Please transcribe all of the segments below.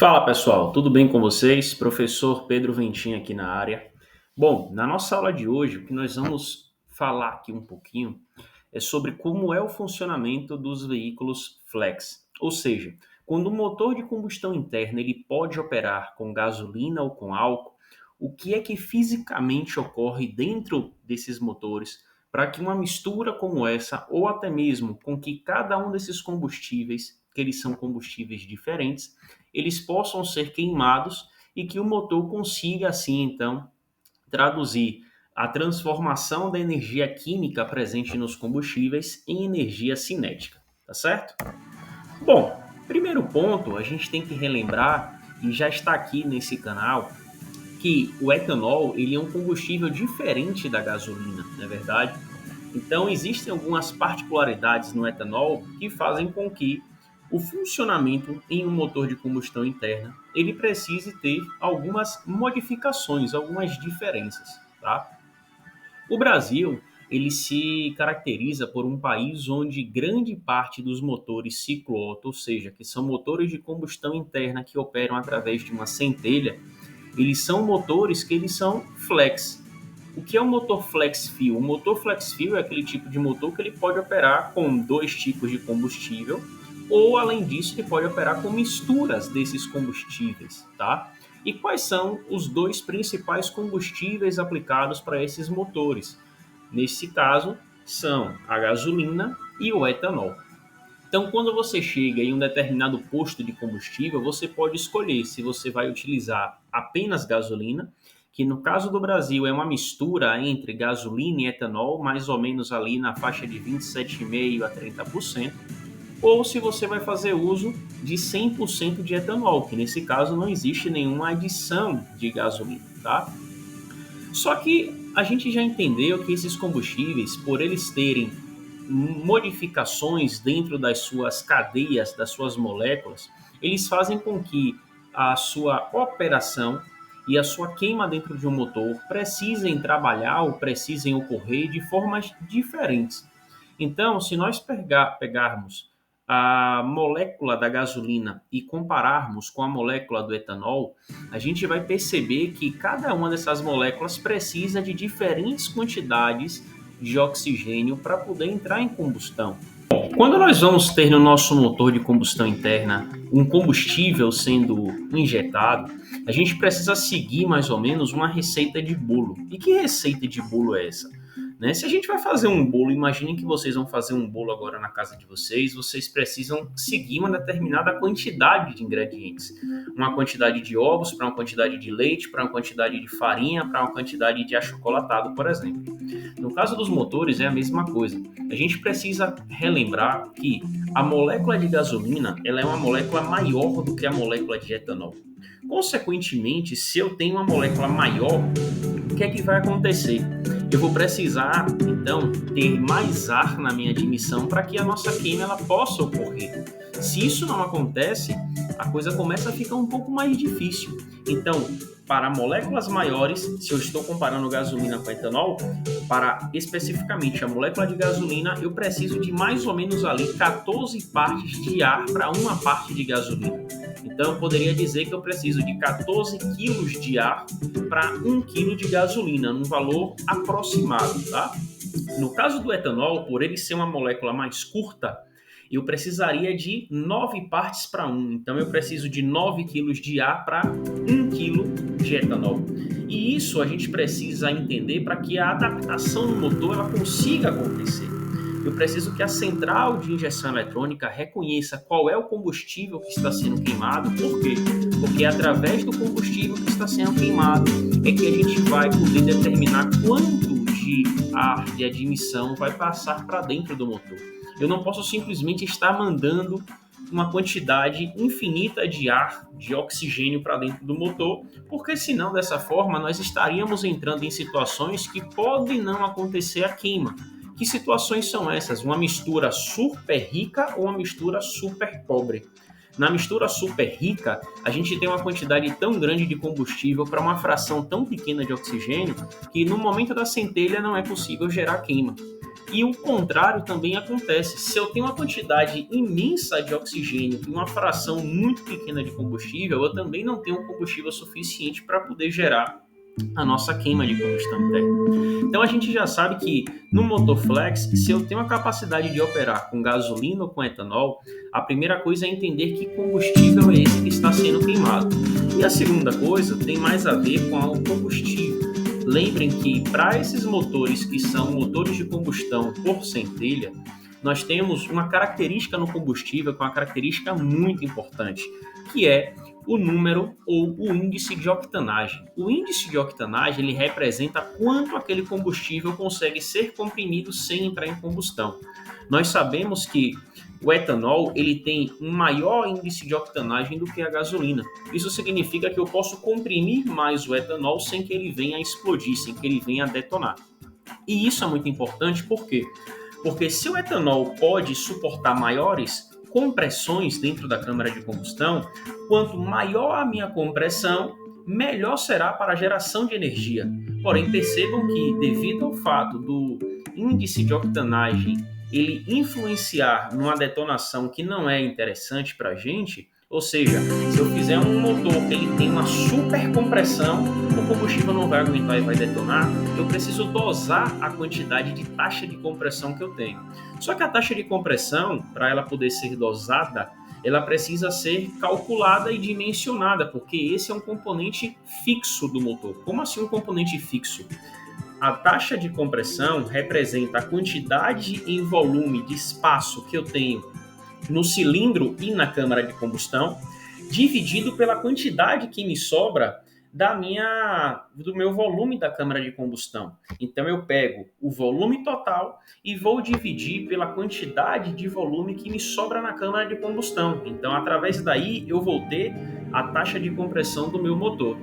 Fala pessoal, tudo bem com vocês? Professor Pedro Ventinho aqui na área. Bom, na nossa aula de hoje, o que nós vamos falar aqui um pouquinho é sobre como é o funcionamento dos veículos flex. Ou seja, quando o motor de combustão interna ele pode operar com gasolina ou com álcool, o que é que fisicamente ocorre dentro desses motores para que uma mistura como essa, ou até mesmo com que cada um desses combustíveis, que eles são combustíveis diferentes, eles possam ser queimados e que o motor consiga assim então traduzir a transformação da energia química presente nos combustíveis em energia cinética, tá certo? Bom, primeiro ponto, a gente tem que relembrar e já está aqui nesse canal que o etanol ele é um combustível diferente da gasolina, não é verdade? Então existem algumas particularidades no etanol que fazem com que o funcionamento em um motor de combustão interna ele precise ter algumas modificações, algumas diferenças, tá? O Brasil ele se caracteriza por um país onde grande parte dos motores ciclo-Otto, ou seja, que são motores de combustão interna que operam através de uma centelha, eles são motores que eles são flex. O que é um motor flex fuel? O motor flex fuel é aquele tipo de motor que ele pode operar com dois tipos de combustível ou, além disso, ele pode operar com misturas desses combustíveis, tá? E quais são os dois principais combustíveis aplicados para esses motores? Nesse caso, são a gasolina e o etanol. Então, quando você chega em um determinado posto de combustível, você pode escolher se você vai utilizar apenas gasolina, que no caso do Brasil é uma mistura entre gasolina e etanol, mais ou menos ali na faixa de 27,5% a 30%, ou se você vai fazer uso de 100% de etanol, que nesse caso não existe nenhuma adição de gasolina, tá? Só que a gente já entendeu que esses combustíveis, por eles terem modificações dentro das suas cadeias, das suas moléculas, eles fazem com que a sua operação e a sua queima dentro de um motor precisem trabalhar ou precisem ocorrer de formas diferentes. Então, se nós pegarmos a molécula da gasolina e compararmos com a molécula do etanol, a gente vai perceber que cada uma dessas moléculas precisa de diferentes quantidades de oxigênio para poder entrar em combustão. Quando nós vamos ter no nosso motor de combustão interna um combustível sendo injetado, a gente precisa seguir mais ou menos uma receita de bolo. E que receita de bolo é essa? Né? Se a gente vai fazer um bolo, imaginem que vocês vão fazer um bolo agora na casa de vocês, vocês precisam seguir uma determinada quantidade de ingredientes. Uma quantidade de ovos, para uma quantidade de leite, para uma quantidade de farinha, para uma quantidade de achocolatado, por exemplo. No caso dos motores é a mesma coisa. A gente precisa relembrar que a molécula de gasolina ela é uma molécula maior do que a molécula de etanol. Consequentemente, se eu tenho uma molécula maior, o que é que vai acontecer? Eu vou precisar, então, ter mais ar na minha admissão para que a nossa queima ela possa ocorrer. Se isso não acontece, a coisa começa a ficar um pouco mais difícil. Então, para moléculas maiores, se eu estou comparando gasolina com etanol, para especificamente a molécula de gasolina, eu preciso de mais ou menos ali 14 partes de ar para uma parte de gasolina. Então, eu poderia dizer que eu preciso de 14 quilos de ar para 1 quilo de gasolina, num valor aproximado, tá? No caso do etanol, por ele ser uma molécula mais curta, eu precisaria de 9 partes para 1. Então, eu preciso de 9 quilos de ar para 1 quilo de etanol. E isso a gente precisa entender para que a adaptação no motor ela consiga acontecer. Eu preciso que a central de injeção eletrônica reconheça qual é o combustível que está sendo queimado. Por quê? Porque é através do combustível que está sendo queimado é que a gente vai poder determinar quanto de ar de admissão vai passar para dentro do motor. Eu não posso simplesmente estar mandando uma quantidade infinita de ar, de oxigênio para dentro do motor, porque senão dessa forma nós estaríamos entrando em situações que podem não acontecer a queima. Que situações são essas? Uma mistura super rica ou uma mistura super pobre? Na mistura super rica, a gente tem uma quantidade tão grande de combustível para uma fração tão pequena de oxigênio que no momento da centelha não é possível gerar queima. E o contrário também acontece. Se eu tenho uma quantidade imensa de oxigênio e uma fração muito pequena de combustível, eu também não tenho combustível suficiente para poder gerar a nossa queima de combustão interna. Então a gente já sabe que no motor flex, se eu tenho a capacidade de operar com gasolina ou com etanol, a primeira coisa é entender que combustível é esse que está sendo queimado. E a segunda coisa tem mais a ver com o combustível. Lembrem que para esses motores que são motores de combustão por centelha, nós temos uma característica no combustível, que é uma característica muito importante, que é o número ou o índice de octanagem. O índice de octanagem ele representa quanto aquele combustível consegue ser comprimido sem entrar em combustão. Nós sabemos que o etanol ele tem um maior índice de octanagem do que a gasolina. Isso significa que eu posso comprimir mais o etanol sem que ele venha a explodir, sem que ele venha a detonar. E isso é muito importante, por quê? Porque se o etanol pode suportar maiores compressões dentro da câmara de combustão, quanto maior a minha compressão, melhor será para a geração de energia. Porém, percebam que, devido ao fato do índice de octanagem ele influenciar numa detonação que não é interessante para a gente, ou seja, se eu fizer um motor que ele tem uma super compressão, o combustível não vai aguentar e vai detonar, eu preciso dosar a quantidade de taxa de compressão que eu tenho. Só que a taxa de compressão, para ela poder ser dosada, ela precisa ser calculada e dimensionada, porque esse é um componente fixo do motor. Como assim um componente fixo? A taxa de compressão representa a quantidade em volume de espaço que eu tenho no cilindro e na câmara de combustão, dividido pela quantidade que me sobra do meu volume da câmara de combustão. Então eu pego o volume total e vou dividir pela quantidade de volume que me sobra na câmara de combustão. Então, através daí, eu vou ter a taxa de compressão do meu motor.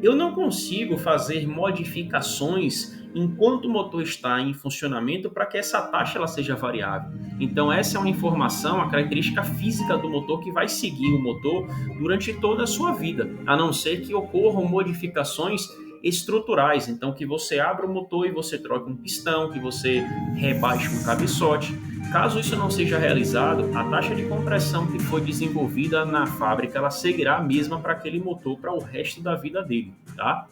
Eu não consigo fazer modificações enquanto o motor está em funcionamento para que essa taxa ela seja variável. Então essa é uma informação, a característica física do motor que vai seguir o motor durante toda a sua vida, a não ser que ocorram modificações estruturais, então que você abra o motor e você troque um pistão, que você rebaixe um cabeçote. Caso isso não seja realizado, a taxa de compressão que foi desenvolvida na fábrica, ela seguirá a mesma para aquele motor para o resto da vida dele, tá?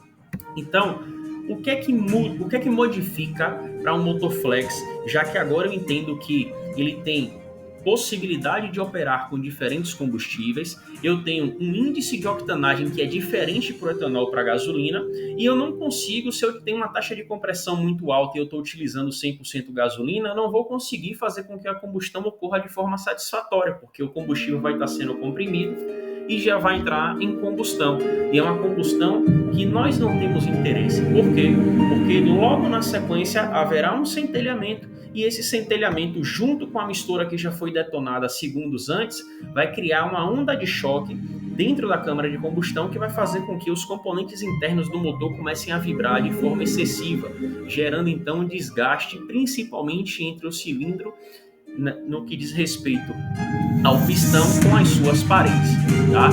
Então, o que é que muda, o que é que modifica para um motor flex, já que agora eu entendo que ele tem possibilidade de operar com diferentes combustíveis, eu tenho um índice de octanagem que é diferente para o etanol para a gasolina, e eu não consigo, se eu tenho uma taxa de compressão muito alta e eu estou utilizando 100% gasolina, eu não vou conseguir fazer com que a combustão ocorra de forma satisfatória, porque o combustível vai estar sendo comprimido e já vai entrar em combustão. E é uma combustão que nós não temos interesse. Por quê? Porque logo na sequência haverá um centelhamento, e esse centelhamento, junto com a mistura que já foi detonada segundos antes, vai criar uma onda de choque dentro da câmara de combustão que vai fazer com que os componentes internos do motor comecem a vibrar de forma excessiva, gerando então um desgaste, principalmente entre o cilindro no que diz respeito ao pistão com as suas paredes, tá?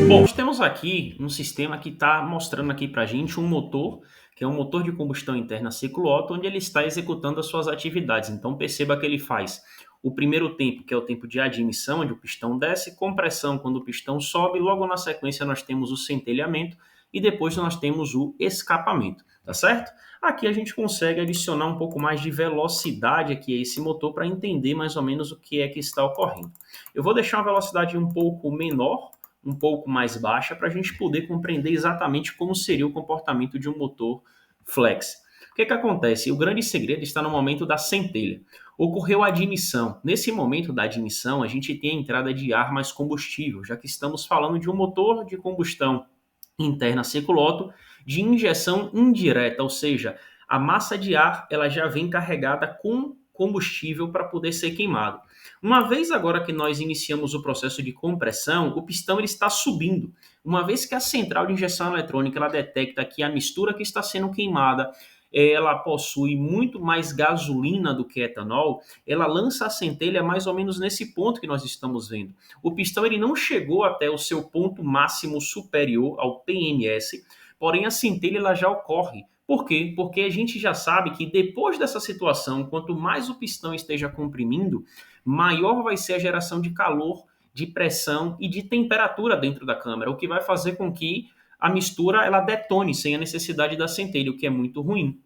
Bom, nós temos aqui um sistema que está mostrando aqui para a gente um motor, que é um motor de combustão interna ciclo Otto, onde ele está executando as suas atividades. Então perceba que ele faz o primeiro tempo, que é o tempo de admissão, onde o pistão desce, compressão quando o pistão sobe, logo na sequência nós temos o centelhamento e depois nós temos o escapamento, tá certo? Aqui a gente consegue adicionar um pouco mais de velocidade aqui a esse motor para entender mais ou menos o que é que está ocorrendo. Eu vou deixar uma velocidade um pouco menor, um pouco mais baixa, para a gente poder compreender exatamente como seria o comportamento de um motor flex. O que acontece? O grande segredo está no momento da centelha. Ocorreu a admissão. Nesse momento da admissão, a gente tem a entrada de ar mais combustível, já que estamos falando de um motor de combustão interna ciclo Otto de injeção indireta, ou seja, a massa de ar ela já vem carregada com combustível para poder ser queimado. Uma vez agora que nós iniciamos o processo de compressão, o pistão ele está subindo. Uma vez que a central de injeção eletrônica ela detecta que a mistura que está sendo queimada ela possui muito mais gasolina do que etanol, ela lança a centelha mais ou menos nesse ponto que nós estamos vendo. O pistão ele não chegou até o seu ponto máximo superior ao PMS, porém a centelha ela já ocorre. Por quê? Porque a gente já sabe que depois dessa situação, quanto mais o pistão esteja comprimindo, maior vai ser a geração de calor, de pressão e de temperatura dentro da câmara, o que vai fazer com que a mistura ela detone sem a necessidade da centelha, o que é muito ruim.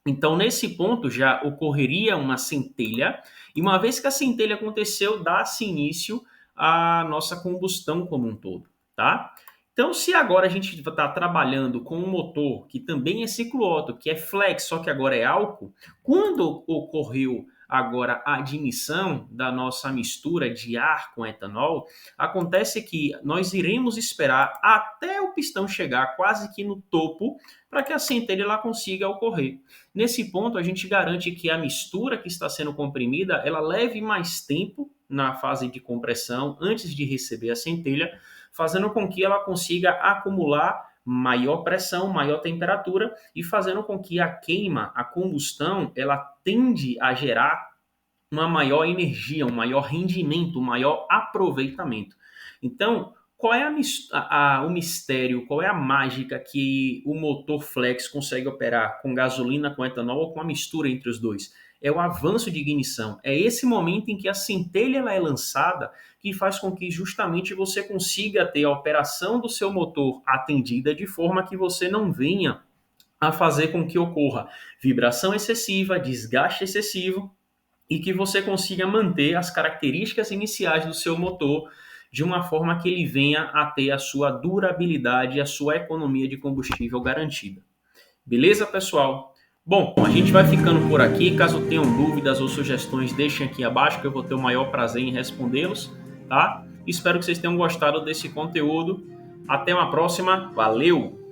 Então, nesse ponto, já ocorreria uma centelha, e uma vez que a centelha aconteceu, dá-se início à nossa combustão como um todo, tá? Então, se agora a gente está trabalhando com um motor que também é ciclo Otto, que é flex, só que agora é álcool, quando ocorreu agora a admissão da nossa mistura de ar com etanol, acontece que nós iremos esperar até o pistão chegar quase que no topo para que a centelha lá consiga ocorrer. Nesse ponto, a gente garante que a mistura que está sendo comprimida, ela leve mais tempo na fase de compressão antes de receber a centelha, fazendo com que ela consiga acumular maior pressão, maior temperatura e fazendo com que a queima, a combustão, ela tende a gerar uma maior energia, um maior rendimento, um maior aproveitamento. Então, qual é o mistério, qual é a mágica que o motor flex consegue operar com gasolina, com etanol ou com a mistura entre os dois? É o avanço de ignição. É esse momento em que a centelha ela é lançada que faz com que justamente você consiga ter a operação do seu motor atendida de forma que você não venha a fazer com que ocorra vibração excessiva, desgaste excessivo e que você consiga manter as características iniciais do seu motor de uma forma que ele venha a ter a sua durabilidade e a sua economia de combustível garantida. Beleza, pessoal? Bom, a gente vai ficando por aqui. Caso tenham dúvidas ou sugestões, deixem aqui abaixo que eu vou ter o maior prazer em respondê-los, tá? Espero que vocês tenham gostado desse conteúdo. Até uma próxima. Valeu!